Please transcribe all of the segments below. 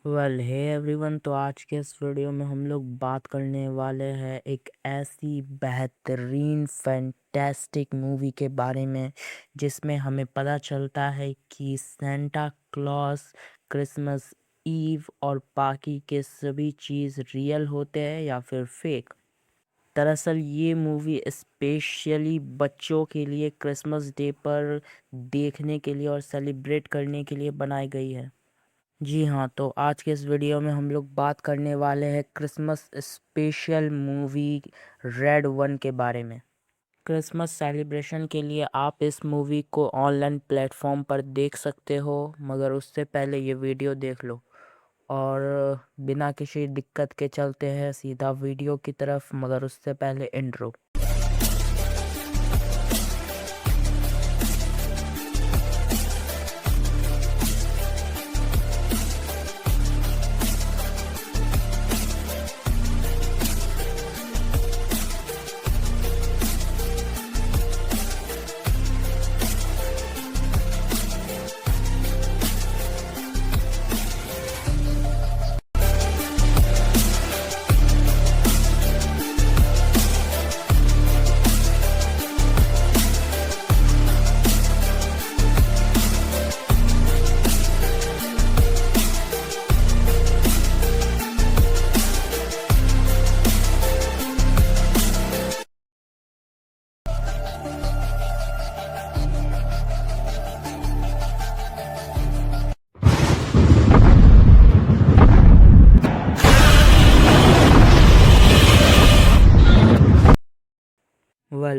Well hey everyone. तो आज के इस वीडियो में हम लोग बात करने वाले हैं एक ऐसी बेहतरीन फैंटास्टिक मूवी के बारे में जिसमें हमें पता चलता है कि सेंटा क्लॉज, क्रिसमस ईव और बाकी के सभी चीज़ रियल होते हैं या फिर फेक। दरअसल ये मूवी स्पेशली बच्चों के लिए क्रिसमस डे पर देखने के लिए और सेलिब्रेट करने के लिए बनाई गई है। जी हाँ, तो आज के इस वीडियो में हम लोग बात करने वाले हैं Christmas special movie red one के बारे में। क्रिसमस सेलिब्रेशन के लिए आप इस मूवी को ऑनलाइन प्लेटफॉर्म पर देख सकते हो, मगर उससे पहले ये वीडियो देख लो। और बिना किसी दिक्कत के चलते हैं सीधा वीडियो की तरफ, मगर उससे पहले इंट्रो।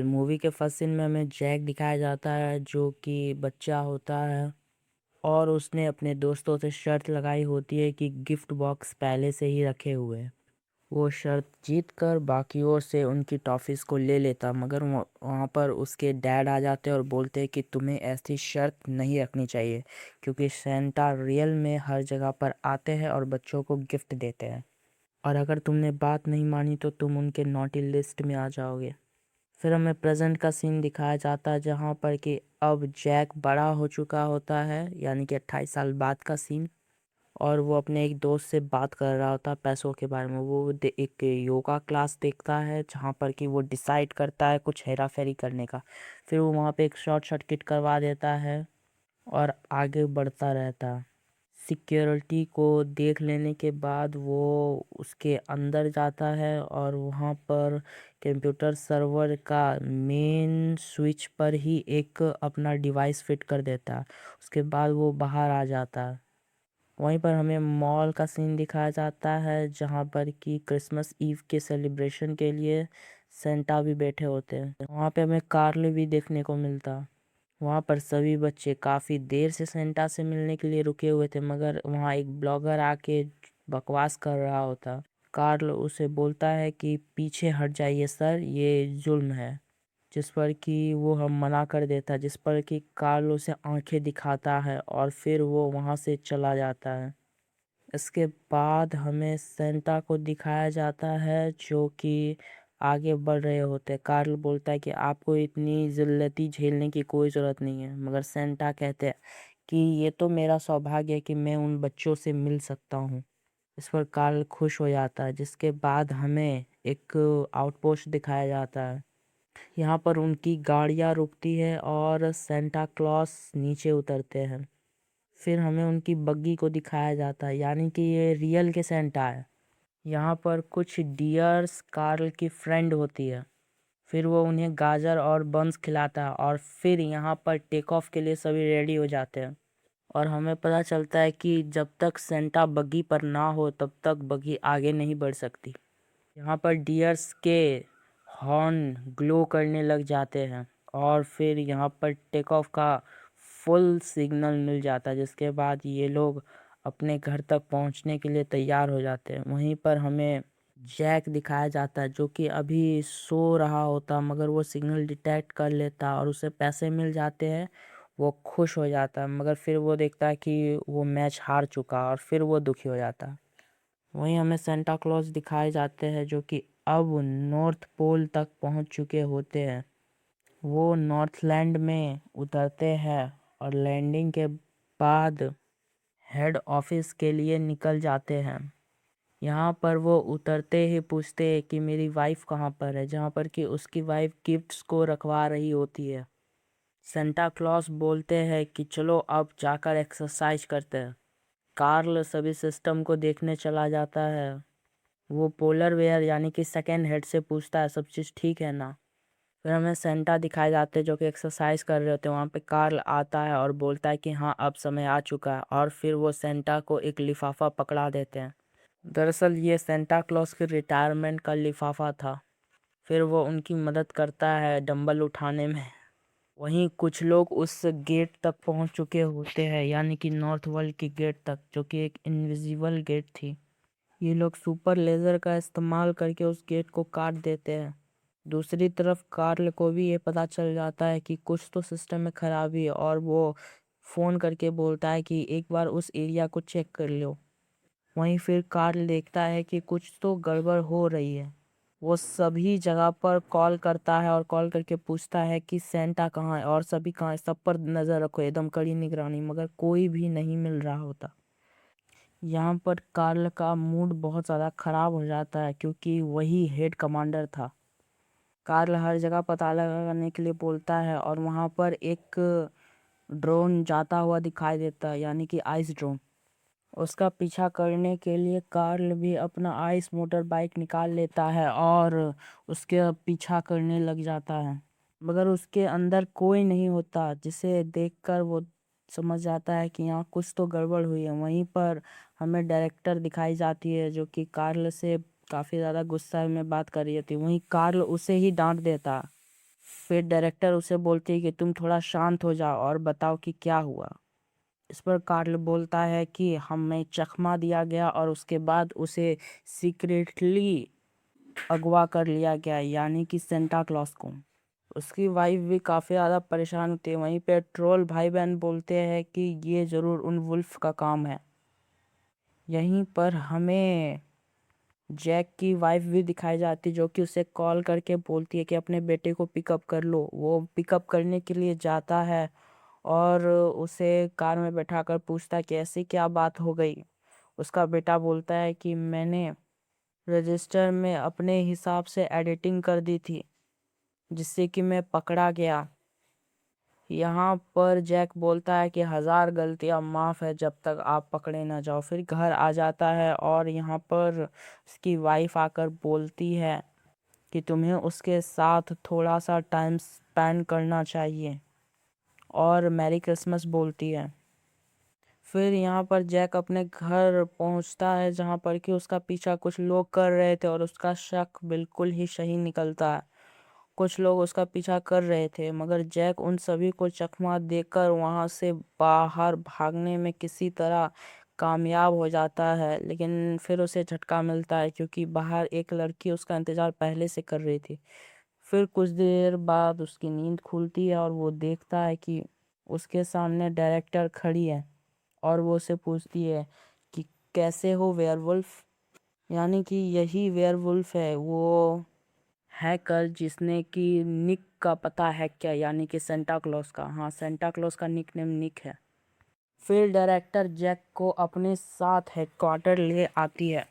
मूवी के फर्स्ट सीन में हमें जैक दिखाया जाता है जो कि बच्चा होता है और उसने अपने दोस्तों से शर्त लगाई होती है कि गिफ्ट बॉक्स पहले से ही रखे हुए हैं। वो शर्त जीत कर बाकियों से उनकी टॉफीज़ को ले लेता, मगर वहाँ पर उसके डैड आ जाते और बोलते हैं कि तुम्हें ऐसी शर्त नहीं रखनी चाहिए, क्योंकि सेंटा रियल में हर जगह पर आते हैं और बच्चों को गिफ्ट देते हैं, और अगर तुमने बात नहीं मानी तो तुम उनके नॉटी लिस्ट में आ जाओगे। फिर हमें प्रेजेंट का सीन दिखाया जाता है जहाँ पर कि अब जैक बड़ा हो चुका होता है, यानी कि 28 साल बाद का सीन। और वो अपने एक दोस्त से बात कर रहा होता है पैसों के बारे में। वो एक योगा क्लास देखता है जहाँ पर कि वो डिसाइड करता है कुछ हेरा फेरी करने का। फिर वो वहाँ पे एक शॉर्ट सर्किट करवा देता है और आगे बढ़ता रहता है। सिक्योरिटी को देख लेने के बाद वो उसके अंदर जाता है और वहाँ पर कंप्यूटर सर्वर का मेन स्विच पर ही एक अपना डिवाइस फिट कर देता है। उसके बाद वो बाहर आ जाता है। वहीं पर हमें मॉल का सीन दिखाया जाता है जहाँ पर कि क्रिसमस ईव के सेलिब्रेशन के लिए सेंटा भी बैठे होते हैं। वहाँ पे हमें कार्ल भी देखने को मिलता। वहाँ पर सभी बच्चे काफ़ी देर से सेंटा से मिलने के लिए रुके हुए थे, मगर वहाँ एक ब्लॉगर आके बकवास कर रहा होता। कार्ल उसे बोलता है कि पीछे हट जाइए सर, ये जुल्म है। जिस पर कि वो हम मना कर देता, जिस पर कि कार्ल उसे आंखें दिखाता है और फिर वो वहाँ से चला जाता है। इसके बाद हमें सेंटा को दिखाया जाता है जो कि आगे बढ़ रहे होते हैं। कार्ल बोलता है कि आपको इतनी ज़िल्लती झेलने की कोई ज़रूरत नहीं है, मगर सेंटा कहते हैं कि ये तो मेरा सौभाग्य है कि मैं उन बच्चों से मिल सकता हूँ। इस पर कार्ल खुश हो जाता है, जिसके बाद हमें एक आउटपोस्ट दिखाया जाता है। यहाँ पर उनकी गाड़ियाँ रुकती है और सेंटा क्लॉस नीचे उतरते हैं। फिर हमें उनकी बग्गी को दिखाया जाता है, यानी कि ये रियल के सेंटा है। यहाँ पर कुछ डियर्स कार्ल की फ्रेंड होती है। फिर वो उन्हें गाजर और बंस खिलाता है और फिर यहाँ पर टेक ऑफ के लिए सभी रेडी हो जाते हैं। और हमें पता चलता है कि जब तक सेंटा बग्गी पर ना हो तब तक बग्गी आगे नहीं बढ़ सकती। यहाँ पर डियर्स के हॉर्न ग्लो करने लग जाते हैं और फिर यहाँ पर टेक ऑफ का फुल सिग्नल मिल जाता है, जिसके बाद ये लोग अपने घर तक पहुँचने के लिए तैयार हो जाते हैं। वहीं पर हमें जैक दिखाया जाता है जो कि अभी सो रहा होता, मगर वो सिग्नल डिटेक्ट कर लेता और उसे पैसे मिल जाते हैं। वो खुश हो जाता है, मगर फिर वो देखता है कि वो मैच हार चुका और फिर वो दुखी हो जाता है। वहीं हमें सेंटा क्लॉज दिखाए जाते हैं जो कि अब नॉर्थ पोल तक पहुंच चुके होते हैं। वो नॉर्थलैंड में उतरते हैं और लैंडिंग के बाद हेड ऑफिस के लिए निकल जाते हैं। यहाँ पर वो उतरते ही पूछते हैं कि मेरी वाइफ कहाँ पर है, जहाँ पर कि उसकी वाइफ गिफ्ट्स को रखवा रही होती है। सेंटा क्लॉस बोलते हैं कि चलो अब जाकर एक्सरसाइज करते हैं। कार्ल सभी सिस्टम को देखने चला जाता है। वो पोलर वेयर यानी कि सेकेंड हेड से पूछता है सब चीज़ ठीक है ना। फिर हमें सेंटा दिखाए जाते हैं जो कि एक्सरसाइज कर रहे होते हैं। वहाँ पे कार्ल आता है और बोलता है कि हाँ अब समय आ चुका है, और फिर वो सेंटा को एक लिफाफा पकड़ा देते हैं। दरअसल ये सेंटा क्लॉज के रिटायरमेंट का लिफाफा था। फिर वो उनकी मदद करता है डंबल उठाने में। वहीं कुछ लोग उस गेट तक पहुंच चुके होते हैं, यानी कि नॉर्थ वर्ल्ड की गेट तक, जो कि एक इनविजिबल गेट थी। ये लोग सुपर लेज़र का इस्तेमाल करके उस गेट को काट देते हैं। दूसरी तरफ कार्ल को भी ये पता चल जाता है कि कुछ तो सिस्टम में खराबी है, और वो फ़ोन करके बोलता है कि एक बार उस एरिया को चेक कर लो। वहीं फिर कार्ल देखता है कि कुछ तो गड़बड़ हो रही है। वो सभी जगह पर कॉल करता है और कॉल करके पूछता है कि सेंटा कहाँ है और सभी कहाँ है, सब पर नज़र रखो, एकदम कड़ी निगरानी, मगर कोई भी नहीं मिल रहा होता। यहाँ पर कार्ल का मूड बहुत ज़्यादा ख़राब हो जाता है क्योंकि वही हेड कमांडर था। कार्ल हर जगह पता लगाने के लिए बोलता है, और वहाँ पर एक ड्रोन जाता हुआ दिखाई देता है, यानी कि आइस ड्रोन। उसका पीछा करने के लिए कार्ल भी अपना आइस मोटर बाइक निकाल लेता है और उसके पीछा करने लग जाता है, मगर उसके अंदर कोई नहीं होता, जिसे देखकर वो समझ जाता है कि यहाँ कुछ तो गड़बड़ हुई है। वहीं पर हमें डायरेक्टर दिखाई जाती है जो कि कार्ल से काफ़ी ज़्यादा गुस्सा में बात कर रही होती है। वहीं कार्ल उसे ही डांट देता। फिर डायरेक्टर उसे बोलती है कि तुम थोड़ा शांत हो जाओ और बताओ कि क्या हुआ। इस पर कार्ल बोलता है कि हमें चकमा दिया गया और उसके बाद उसे सीक्रेटली अगवा कर लिया गया, यानी कि सेंटा क्लॉज को। उसकी वाइफ भी काफ़ी ज़्यादा परेशान होती है। वहीं पे ट्रोल भाई बहन बोलते हैं कि ये ज़रूर उन वुल्फ का काम है। यहीं पर हमें जैक की वाइफ भी दिखाई जाती है जो कि उसे कॉल करके बोलती है कि अपने बेटे को पिकअप कर लो। वो पिकअप करने के लिए जाता है और उसे कार में बैठाकर पूछता है कि ऐसी क्या बात हो गई। उसका बेटा बोलता है कि मैंने रजिस्टर में अपने हिसाब से एडिटिंग कर दी थी, जिससे कि मैं पकड़ा गया। यहाँ पर जैक बोलता है कि 1000 गलतियाँ माफ़ है जब तक आप पकड़े ना जाओ। फिर घर आ जाता है और यहाँ पर उसकी वाइफ आकर बोलती है कि तुम्हें उसके साथ थोड़ा सा टाइम स्पेंड करना चाहिए, और मैरी क्रिसमस बोलती है। फिर यहाँ पर जैक अपने घर पहुँचता है जहाँ पर कि उसका पीछा कुछ लोग कर रहे थे, और उसका शक बिल्कुल ही सही निकलता है। कुछ लोग उसका पीछा कर रहे थे, मगर जैक उन सभी को चकमा देकर वहां से बाहर भागने में किसी तरह कामयाब हो जाता है। लेकिन फिर उसे झटका मिलता है क्योंकि बाहर एक लड़की उसका इंतजार पहले से कर रही थी। फिर कुछ देर बाद उसकी नींद खुलती है और वो देखता है कि उसके सामने डायरेक्टर खड़ी है, और वो उसे पूछती है कि कैसे हो वेयरवुल्फ, यानी कि यही वेयरवुल्फ है वो हैकर जिसने कि निक का पता हैक किया, यानी कि सेंटा क्लॉज का। हाँ, सेंटा क्लॉज का निक नेम निक है। फिर डायरेक्टर जैक को अपने साथ हेडक्वार्टर ले आती है।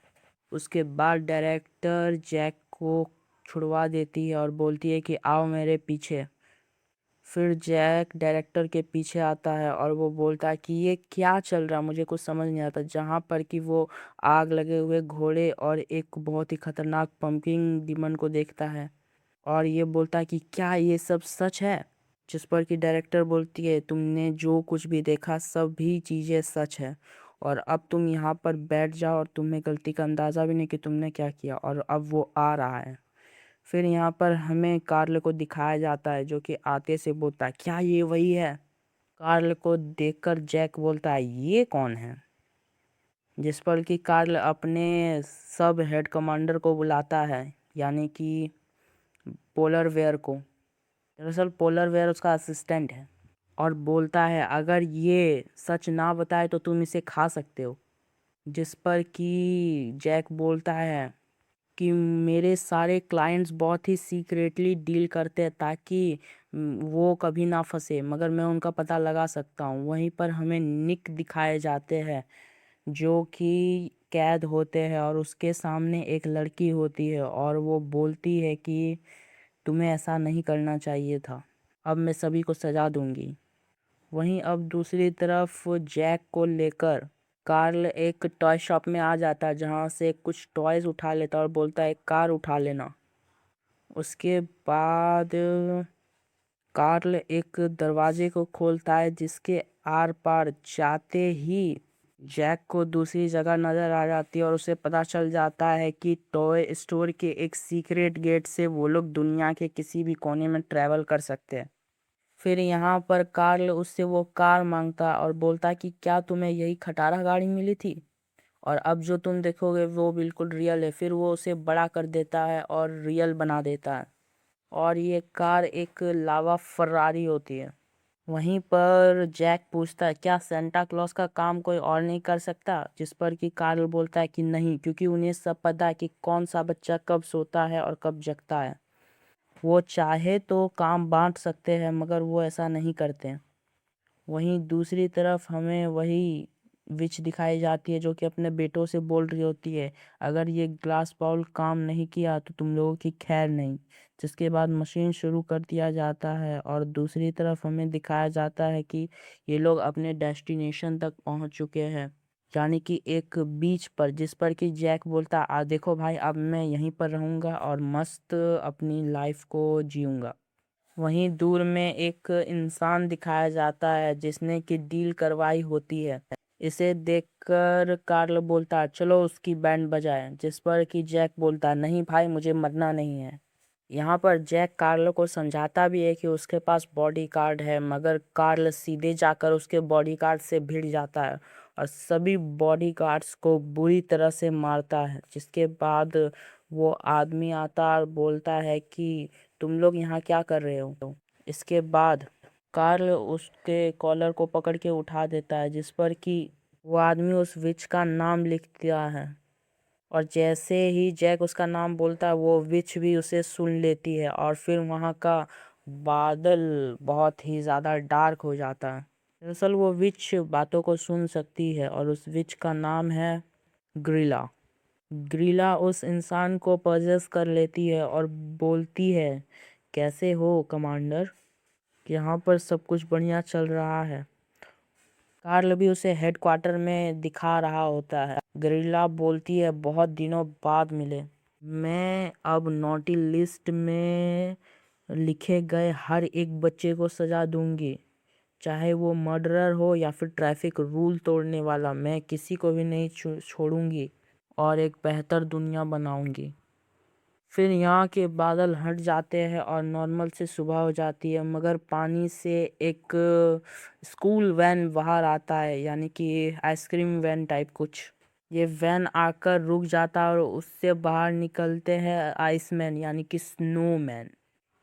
उसके बाद डायरेक्टर जैक को छुड़वा देती है और बोलती है कि आओ मेरे पीछे। फिर जैक डायरेक्टर के पीछे आता है और वो बोलता है कि ये क्या चल रहा है, मुझे कुछ समझ नहीं आता। जहाँ पर कि वो आग लगे हुए घोड़े और एक बहुत ही खतरनाक पंपिंग डीमन को देखता है, और ये बोलता है कि क्या ये सब सच है। जिस पर कि डायरेक्टर बोलती है तुमने जो कुछ भी देखा सभी चीज़ें सच है, और अब तुम यहाँ पर बैठ जाओ, और तुम्हें गलती का अंदाज़ा भी नहीं कि तुमने क्या किया, और अब वो आ रहा है। फिर यहाँ पर हमें कार्ल को दिखाया जाता है जो कि आते से बोलता है क्या ये वही है। कार्ल को देखकर जैक बोलता है ये कौन है। जिस पर कि कार्ल अपने सब हेड कमांडर को बुलाता है, यानी कि पोलर वेयर को। दरअसल पोलर वेयर उसका असिस्टेंट है, और बोलता है अगर ये सच ना बताए तो तुम इसे खा सकते हो। जिस पर कि जैक बोलता है कि मेरे सारे क्लाइंट्स बहुत ही सीक्रेटली डील करते हैं ताकि वो कभी ना फंसे, मगर मैं उनका पता लगा सकता हूँ। वहीं पर हमें निक दिखाए जाते हैं जो कि कैद होते हैं और उसके सामने एक लड़की होती है और वो बोलती है कि तुम्हें ऐसा नहीं करना चाहिए था, अब मैं सभी को सजा दूंगी। वहीं अब दूसरी तरफ जैक को लेकर कार्ल एक टॉय शॉप में आ जाता है जहाँ से कुछ टॉयज उठा लेता है और बोलता है एक कार उठा लेना। उसके बाद कार्ल एक दरवाजे को खोलता है जिसके आर पार जाते ही जैक को दूसरी जगह नजर आ जाती है और उसे पता चल जाता है कि टॉय स्टोर के एक सीक्रेट गेट से वो लोग दुनिया के किसी भी कोने में ट्रैवल कर सकते हैं। फिर यहाँ पर कार्ल उससे वो कार मांगता और बोलता कि क्या तुम्हें यही खटारा गाड़ी मिली थी और अब जो तुम देखोगे वो बिल्कुल रियल है। फिर वो उसे बड़ा कर देता है और रियल बना देता है और ये कार एक लावा फरारी होती है। वहीं पर जैक पूछता है क्या सेंटा क्लॉज का काम कोई और नहीं कर सकता, जिस पर कि कार्ल बोलता है कि नहीं, क्योंकि उन्हें सब पता है कि कौन सा बच्चा कब सोता है और कब जगता है। वो चाहे तो काम बांट सकते हैं मगर वो ऐसा नहीं करते हैं। वहीं दूसरी तरफ हमें वही विच दिखाई जाती है जो कि अपने बेटों से बोल रही होती है अगर ये ग्लास बाउल काम नहीं किया तो तुम लोगों की खैर नहीं। जिसके बाद मशीन शुरू कर दिया जाता है और दूसरी तरफ हमें दिखाया जाता है कि ये लोग अपने डेस्टिनेशन तक पहुंच चुके हैं, यानी कि एक बीच पर, जिस पर कि जैक बोलता आ देखो भाई अब मैं यहीं पर रहूंगा और मस्त अपनी लाइफ को जीऊंगा। वहीं दूर में एक इंसान दिखाया जाता है जिसने कि डील करवाई होती है। इसे देखकर कार्ल बोलता है चलो उसकी बैंड बजाए, जिस पर कि जैक बोलता नहीं भाई मुझे मरना नहीं है। यहाँ पर जैक कार्ल को समझाता भी है कि उसके पास बॉडीगार्ड है, मगर कार्ल सीधे जाकर उसके बॉडीगार्ड से भिड़ जाता है और सभी बॉडीगार्ड्स को बुरी तरह से मारता है। जिसके बाद वो आदमी आता और बोलता है कि तुम लोग यहाँ क्या कर रहे हो। इसके बाद कार्ल उसके कॉलर को पकड़ के उठा देता है जिस पर कि वो आदमी उस विच का नाम लिख दिया है और जैसे ही जैक उसका नाम बोलता है वो विच भी उसे सुन लेती है और फिर वहाँ का बादल बहुत ही ज़्यादा डार्क हो जाता है। दरअसल वो विच बातों को सुन सकती है और उस विच का नाम है ग्रिला। ग्रिला उस इंसान को पजेस कर लेती है और बोलती है कैसे हो कमांडर, यहाँ पर सब कुछ बढ़िया चल रहा है। कार्ल भी उसे हेडक्वार्टर में दिखा रहा होता है। गरिल्ला बोलती है बहुत दिनों बाद मिले, मैं अब नॉटी लिस्ट में लिखे गए हर एक बच्चे को सजा दूंगी, चाहे वो मर्डरर हो या फिर ट्रैफिक रूल तोड़ने वाला, मैं किसी को भी नहीं छोड़ूंगी और एक बेहतर दुनिया बनाऊंगी। फिर यहाँ के बादल हट जाते हैं और नॉर्मल से सुबह हो जाती है, मगर पानी से एक स्कूल वैन बाहर आता है, यानी कि आइसक्रीम वैन टाइप कुछ। ये वैन आकर रुक जाता है और उससे बाहर निकलते हैं आइसमैन यानी कि स्नोमैन।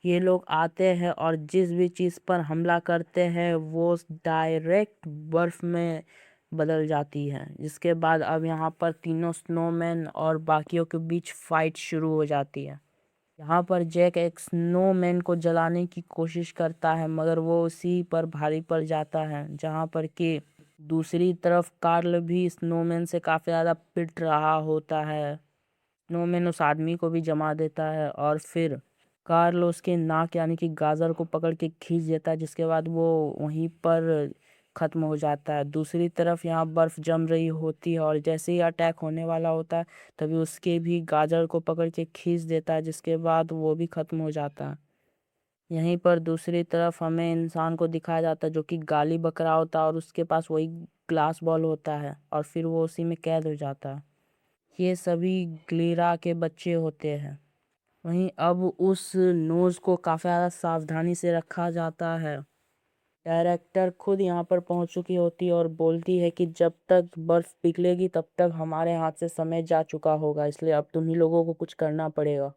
ये लोग आते हैं और जिस भी चीज़ पर हमला करते हैं वो डायरेक्ट बर्फ में बदल जाती है। जिसके बाद अब यहाँ पर तीनों स्नोमैन और बाकियों के बीच फाइट शुरू हो जाती है। यहाँ पर जैक एक स्नोमैन को जलाने की कोशिश करता है मगर वो उसी पर भारी पड़ जाता है, जहाँ पर कि दूसरी तरफ कार्ल भी स्नोमैन से काफ़ी ज़्यादा पिट रहा होता है। स्नोमैन उस आदमी को भी जमा देता है और फिर कार्ल उसके नाक यानी कि गाजर को पकड़ के खींच देता है, जिसके बाद वो वहीं पर ख़त्म हो जाता है। दूसरी तरफ यहाँ बर्फ़ जम रही होती है और जैसे ही अटैक होने वाला होता है तभी उसके भी गाजर को पकड़ के खींच देता है, जिसके बाद वो भी ख़त्म हो जाता है। यहीं पर दूसरी तरफ हमें इंसान को दिखाया जाता है जो कि गाली बक रहा होता है और उसके पास वही ग्लास बॉल होता है और फिर वो उसी में कैद हो जाता है। ये सभी ग्लीरा के बच्चे होते हैं। वहीं अब उस नोज़ को काफ़ी ज़्यादा सावधानी से रखा जाता है। डायरेक्टर खुद यहाँ पर पहुँच चुकी होती है और बोलती है कि जब तक बर्फ़ पिघलेगी तब तक हमारे हाथ से समय जा चुका होगा, इसलिए अब तुम ही लोगों को कुछ करना पड़ेगा।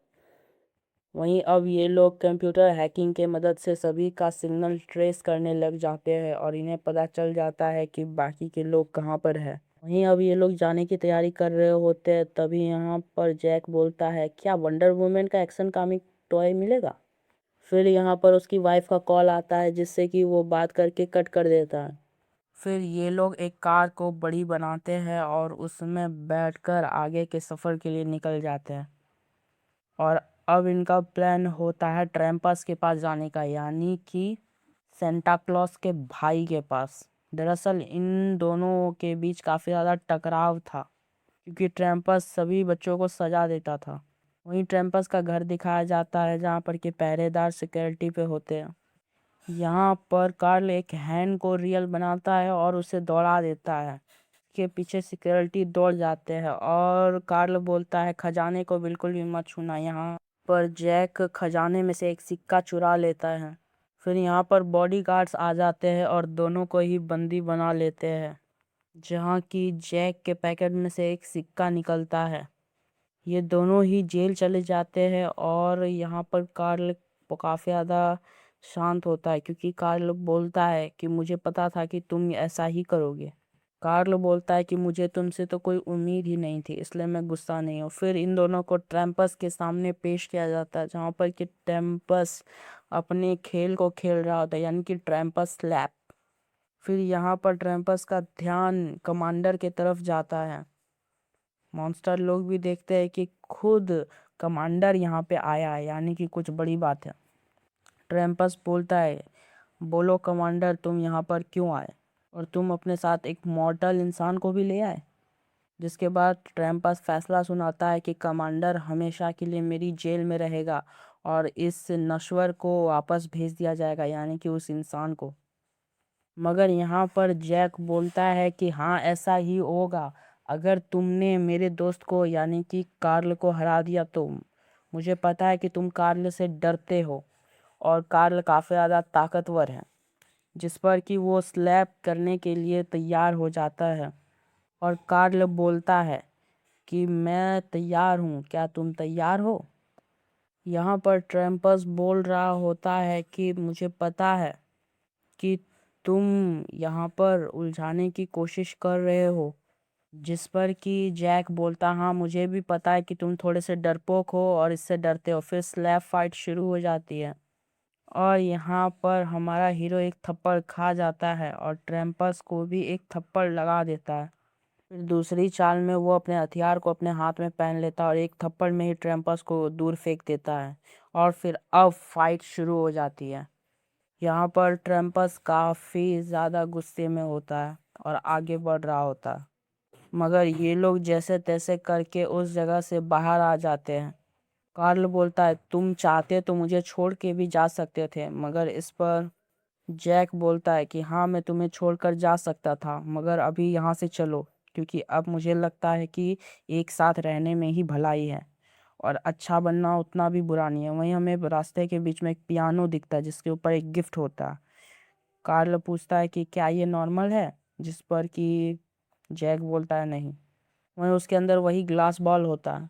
वहीं अब ये लोग कंप्यूटर हैकिंग के मदद से सभी का सिग्नल ट्रेस करने लग जाते हैं और इन्हें पता चल जाता है कि बाकी के लोग कहाँ पर है। वहीं अब ये लोग जाने की तैयारी कर रहे होते हैं तभी यहाँ पर जैक बोलता है क्या वंडर वुमेन का एक्शन कॉमिक टॉय मिलेगा। फिर यहाँ पर उसकी वाइफ का कॉल आता है जिससे कि वो बात करके कट कर देता है। फिर ये लोग एक कार को बड़ी बनाते हैं और उसमें बैठकर आगे के सफ़र के लिए निकल जाते हैं। और अब इनका प्लान होता है ट्रैम्पस के पास जाने का, यानी कि सेंटा क्लॉज के भाई के पास। दरअसल इन दोनों के बीच काफ़ी ज़्यादा टकराव था क्योंकि ट्रैम्पस सभी बच्चों को सजा देता था। वहीं ट्रैम्पस का घर दिखाया जाता है जहाँ पर कि पहरेदार सिक्योरिटी पे होते हैं। यहाँ पर कार्ल एक हैंड को रियल बनाता है और उसे दौड़ा देता है। के पीछे सिक्योरिटी दौड़ जाते हैं और कार्ल बोलता है खजाने को बिल्कुल भी मत छूना। यहाँ पर जैक खजाने में से एक सिक्का चुरा लेता है। फिर यहाँ पर बॉडीगार्ड्स आ जाते हैं और दोनों को ही बंदी बना लेते हैं, जहाँ की जैक के पैकेट में से एक सिक्का निकलता है। ये दोनों ही जेल चले जाते हैं और यहाँ पर कार्ल काफ़ी ज़्यादा शांत होता है क्योंकि कार्ल बोलता है कि मुझे पता था कि तुम ऐसा ही करोगे। कार्ल बोलता है कि मुझे तुमसे तो कोई उम्मीद ही नहीं थी, इसलिए मैं गुस्सा नहीं हूँ। फिर इन दोनों को ट्रैम्पस के सामने पेश किया जाता है जहाँ पर कि ट्रैम्पस अपने खेल को खेल रहा होता है, यानी कि ट्रैम्पस स्लैप। फिर यहाँ पर ट्रैम्पस का ध्यान कमांडर की तरफ जाता है। मॉन्स्टर लोग भी देखते हैं कि खुद कमांडर यहाँ पे आया है, यानी कि कुछ बड़ी बात है। ट्रैम्पस बोलता है, बोलो कमांडर, तुम यहाँ पर क्यों आए और तुम अपने साथ एक मॉर्टल इंसान को भी ले आए। जिसके बाद ट्रैम्पस फैसला सुनाता है कि कमांडर हमेशा के लिए मेरी जेल में रहेगा और इस नश्वर को वापस भेज दिया जाएगा, यानी कि उस इंसान को। मगर यहाँ पर जैक बोलता है कि हाँ, ऐसा ही होगा। अगर तुमने मेरे दोस्त को यानी कि कार्ल को हरा दिया तो मुझे पता है कि तुम कार्ल से डरते हो और कार्ल काफ़ी ज़्यादा ताकतवर है। जिस पर कि वो स्लैप करने के लिए तैयार हो जाता है और कार्ल बोलता है कि मैं तैयार हूँ, क्या तुम तैयार हो। यहाँ पर ट्रैम्पस बोल रहा होता है कि मुझे पता है कि तुम यहाँ पर उलझाने की कोशिश कर रहे हो। जिस पर कि जैक बोलता, हाँ मुझे भी पता है कि तुम थोड़े से डरपोक हो और इससे डरते हो। फिर स्लैप फाइट शुरू हो जाती है और यहाँ पर हमारा हीरो एक थप्पड़ खा जाता है और ट्रैम्पस को भी एक थप्पड़ लगा देता है। फिर दूसरी चाल में वो अपने हथियार को अपने हाथ में पहन लेता है और एक थप्पड़ में ही ट्रैम्पस को दूर फेंक देता है और फिर अब फाइट शुरू हो जाती है। यहाँ पर ट्रैम्पस काफ़ी ज़्यादा गुस्से में होता है और आगे बढ़ रहा होता है, मगर ये लोग जैसे तैसे करके उस जगह से बाहर आ जाते हैं। कार्ल बोलता है, तुम चाहते तो मुझे छोड़ के भी जा सकते थे। मगर इस पर जैक बोलता है कि हाँ, मैं तुम्हें छोड़कर जा सकता था, मगर अभी यहाँ से चलो, क्योंकि अब मुझे लगता है कि एक साथ रहने में ही भलाई है और अच्छा बनना उतना भी बुरा नहीं है। वहीं हमें रास्ते के बीच में एक पियानो दिखता है जिसके ऊपर एक गिफ्ट होता है। कार्ल पूछता है कि क्या ये नॉर्मल है, जिस पर कि जैक बोलता है नहीं। वहीं उसके अंदर वही ग्लास बॉल होता है।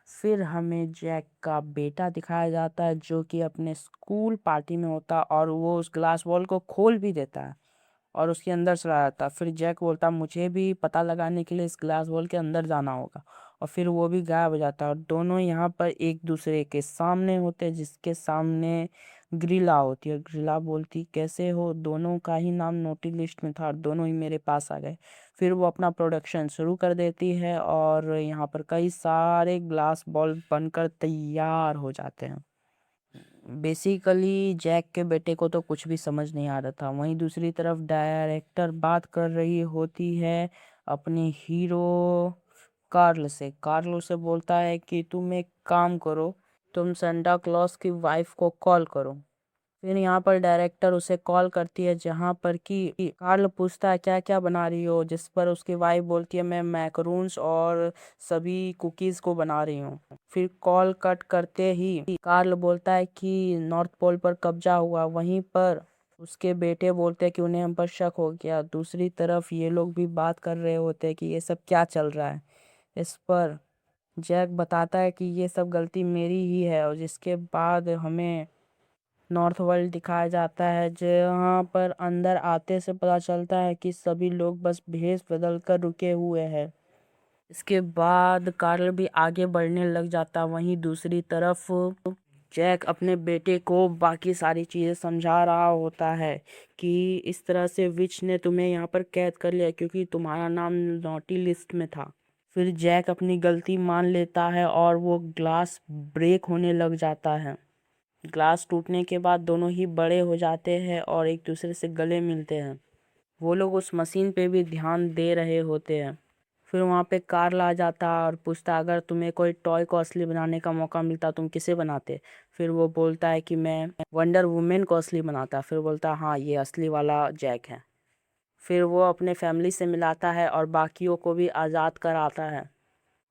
फिर हमें जैक का बेटा दिखाया जाता है जो कि अपने स्कूल पार्टी में होता है और वो उस ग्लास बॉल को खोल भी देता है और उसके अंदर चला जाता है। फिर जैक बोलता है, मुझे भी पता लगाने के लिए इस ग्लास बॉल के अंदर जाना होगा, और फिर वो भी गायब हो जाता है। और दोनों यहाँ पर एक दूसरे के सामने होते हैं, जिसके सामने ग्रिला होती है। ग्रिला बोलती, कैसे हो, दोनों का ही नाम नोटिस लिस्ट में था और दोनों ही मेरे पास आ गए। फिर वो अपना प्रोडक्शन शुरू कर देती है और यहाँ पर कई सारे ग्लास बॉल बनकर तैयार हो जाते हैं। बेसिकली जैक के बेटे को तो कुछ भी समझ नहीं आ रहा था। वहीं दूसरी तरफ डायरेक्टर बात कर रही होती है अपने हीरो कार्ल से। कार्ल उसे बोलता है कि तुम एक काम करो, तुम सेंटा क्लॉज की वाइफ को कॉल करो। फिर यहाँ पर डायरेक्टर उसे कॉल करती है जहाँ पर कि कार्ल पूछता है क्या क्या बना रही हो, जिस पर उसकी वाइफ बोलती है मैं मैकरून्स और सभी कुकीज को बना रही हूँ। फिर कॉल कट करते ही कार्ल बोलता है कि नॉर्थ पोल पर कब्जा हुआ। वहीं पर उसके बेटे बोलते हैं कि उन्हें हम पर शक हो गया। दूसरी तरफ ये लोग भी बात कर रहे होते हैं कि ये सब क्या चल रहा है। इस पर जैक बताता है कि ये सब गलती मेरी ही है और जिसके बाद हमें नॉर्थ वर्ल्ड दिखाया जाता है जहाँ पर अंदर आते से पता चलता है कि सभी लोग बस भेष बदल कर रुके हुए हैं। इसके बाद कार्ल भी आगे बढ़ने लग जाता। वहीं दूसरी तरफ जैक अपने बेटे को बाकी सारी चीज़ें समझा रहा होता है कि इस तरह से विच ने तुम्हें यहाँ पर कैद कर लिया क्योंकि तुम्हारा नाम नॉटी लिस्ट में था। फिर जैक अपनी गलती मान लेता है और वो ग्लास ब्रेक होने लग जाता है। ग्लास टूटने के बाद दोनों ही बड़े हो जाते हैं और एक दूसरे से गले मिलते हैं। वो लोग उस मशीन पे भी ध्यान दे रहे होते हैं। फिर वहाँ पे कार्ल आ जाता और पूछता अगर तुम्हें कोई टॉय को असली बनाने का मौका मिलता तुम किसे बनाते। फिर वो बोलता है कि मैं वंडर वुमेन को असली बनाता। फिर बोलता हाँ ये असली वाला जैक है। फिर वो अपने फैमिली से मिलाता है और बाकियों को भी आज़ाद कराता है।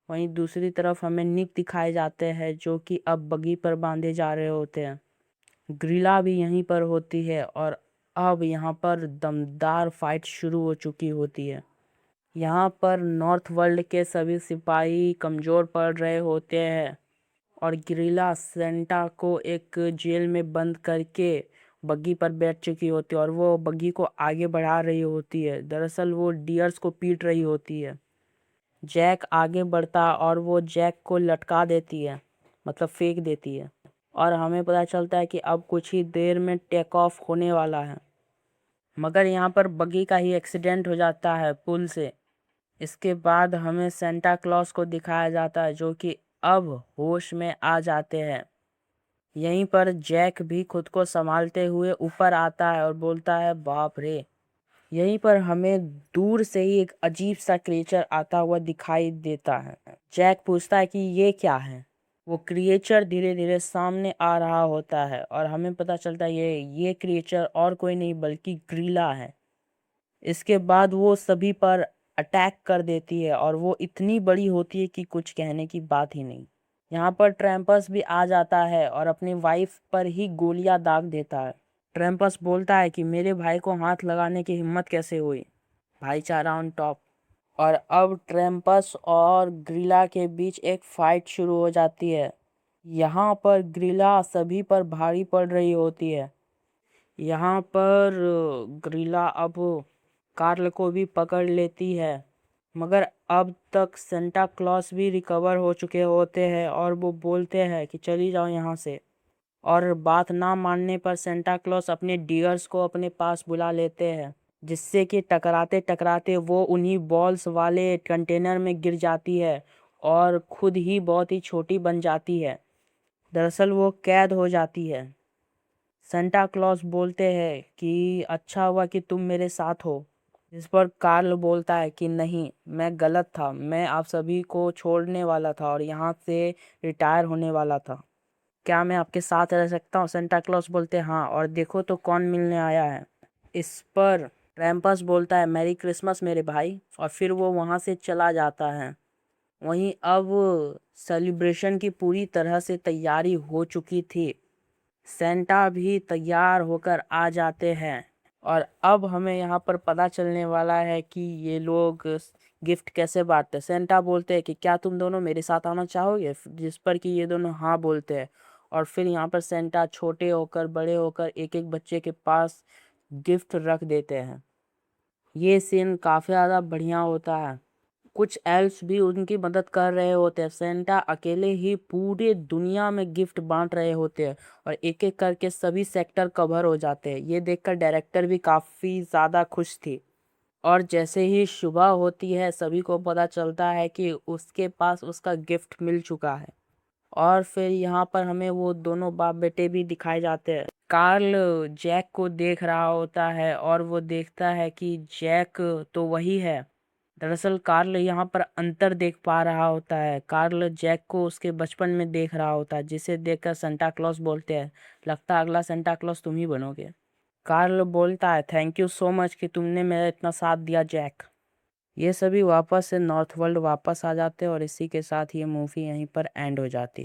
वहीं दूसरी तरफ हमें निक दिखाए जाते हैं जो कि अब बगी पर बांधे जा रहे होते हैं। ग्रिला भी यहीं पर होती है और अब यहाँ पर दमदार फाइट शुरू हो चुकी होती है। यहाँ पर नॉर्थ वर्ल्ड के सभी सिपाही कमज़ोर पड़ रहे होते हैं और ग्रिला सेंटा को एक जेल में बंद करके बग्गी पर बैठ चुकी होती है और वो बग्गी को आगे बढ़ा रही होती है। दरअसल वो डियर्स को पीट रही होती है। जैक आगे बढ़ता और वो जैक को लटका देती है, मतलब फेंक देती है, और हमें पता चलता है कि अब कुछ ही देर में टेक ऑफ होने वाला है। मगर यहाँ पर बग्गी का ही एक्सीडेंट हो जाता है पुल से। इसके बाद हमें सेंटा क्लॉज को दिखाया जाता है जो कि अब होश में आ जाते हैं। यहीं पर जैक भी खुद को संभालते हुए ऊपर आता है और बोलता है बाप रे। यहीं पर हमें दूर से ही एक अजीब सा क्रिएचर आता हुआ दिखाई देता है। जैक पूछता है कि ये क्या है। वो क्रिएचर धीरे धीरे सामने आ रहा होता है और हमें पता चलता है ये क्रिएचर और कोई नहीं बल्कि ग्रिला है। इसके बाद वो सभी पर अटैक कर देती है और वो इतनी बड़ी होती है कि कुछ कहने की बात ही नहीं। यहाँ पर ट्रैम्पस भी आ जाता है और अपनी वाइफ पर ही गोलियां दाग देता है। ट्रैम्पस बोलता है कि मेरे भाई को हाथ लगाने की हिम्मत कैसे हुई, भाईचारा ऑन टॉप। और अब ट्रैम्पस और ग्रिला के बीच एक फाइट शुरू हो जाती है। यहाँ पर ग्रिला सभी पर भारी पड़ रही होती है। यहाँ पर ग्रिला अब कार्ल को भी पकड़ लेती है, मगर अब तक सेंटा क्लॉज भी रिकवर हो चुके होते हैं और वो बोलते हैं कि चली जाओ यहाँ से। और बात ना मानने पर सेंटा क्लॉज अपने डियर्स को अपने पास बुला लेते हैं, जिससे कि टकराते टकराते वो उन्हीं बॉल्स वाले कंटेनर में गिर जाती है और खुद ही बहुत ही छोटी बन जाती है। दरअसल वो कैद हो जाती है। सेंटा क्लॉज बोलते हैं कि अच्छा हुआ कि तुम मेरे साथ हो। जिस पर कार्ल बोलता है कि नहीं, मैं गलत था, मैं आप सभी को छोड़ने वाला था और यहाँ से रिटायर होने वाला था। क्या मैं आपके साथ रह सकता हूँ? सेंटा क्लॉज बोलते हैं हाँ, और देखो तो कौन मिलने आया है। इस पर ट्रैम्पस बोलता है मैरी क्रिसमस मेरे भाई, और फिर वो वहाँ से चला जाता है। वहीं अब सेलिब्रेशन की पूरी तरह से तैयारी हो चुकी थी। सेंटा भी तैयार होकर आ जाते हैं और अब हमें यहाँ पर पता चलने वाला है कि ये लोग गिफ्ट कैसे बांटते हैं। सेंटा बोलते हैं कि क्या तुम दोनों मेरे साथ आना चाहोगे, जिस पर कि ये दोनों हाँ बोलते हैं। और फिर यहाँ पर सेंटा छोटे होकर बड़े होकर एक एक बच्चे के पास गिफ्ट रख देते हैं। ये सीन काफ़ी ज़्यादा बढ़िया होता है। कुछ एल्फ्स भी उनकी मदद कर रहे होते हैं। सेंटा अकेले ही पूरे दुनिया में गिफ्ट बांट रहे होते हैं और एक एक करके सभी सेक्टर कवर हो जाते हैं। ये देखकर डायरेक्टर भी काफ़ी ज़्यादा खुश थी। और जैसे ही सुबह होती है सभी को पता चलता है कि उसके पास उसका गिफ्ट मिल चुका है। और फिर यहाँ पर हमें वो दोनों बाप बेटे भी दिखाए जाते हैं। कार्ल जैक को देख रहा होता है और वो देखता है कि जैक तो वही है। दरअसल कार्ल यहाँ पर अंतर देख पा रहा होता है। कार्ल जैक को उसके बचपन में देख रहा होता है, जिसे देखकर सेंटा क्लॉज बोलते हैं लगता है अगला सेंटा क्लॉज तुम ही बनोगे। कार्ल बोलता है थैंक यू सो मच कि तुमने मेरा इतना साथ दिया जैक। ये सभी वापस से नॉर्थ वर्ल्ड वापस आ जाते हैं और इसी के साथ ये मूवी यहीं पर एंड हो जाती है।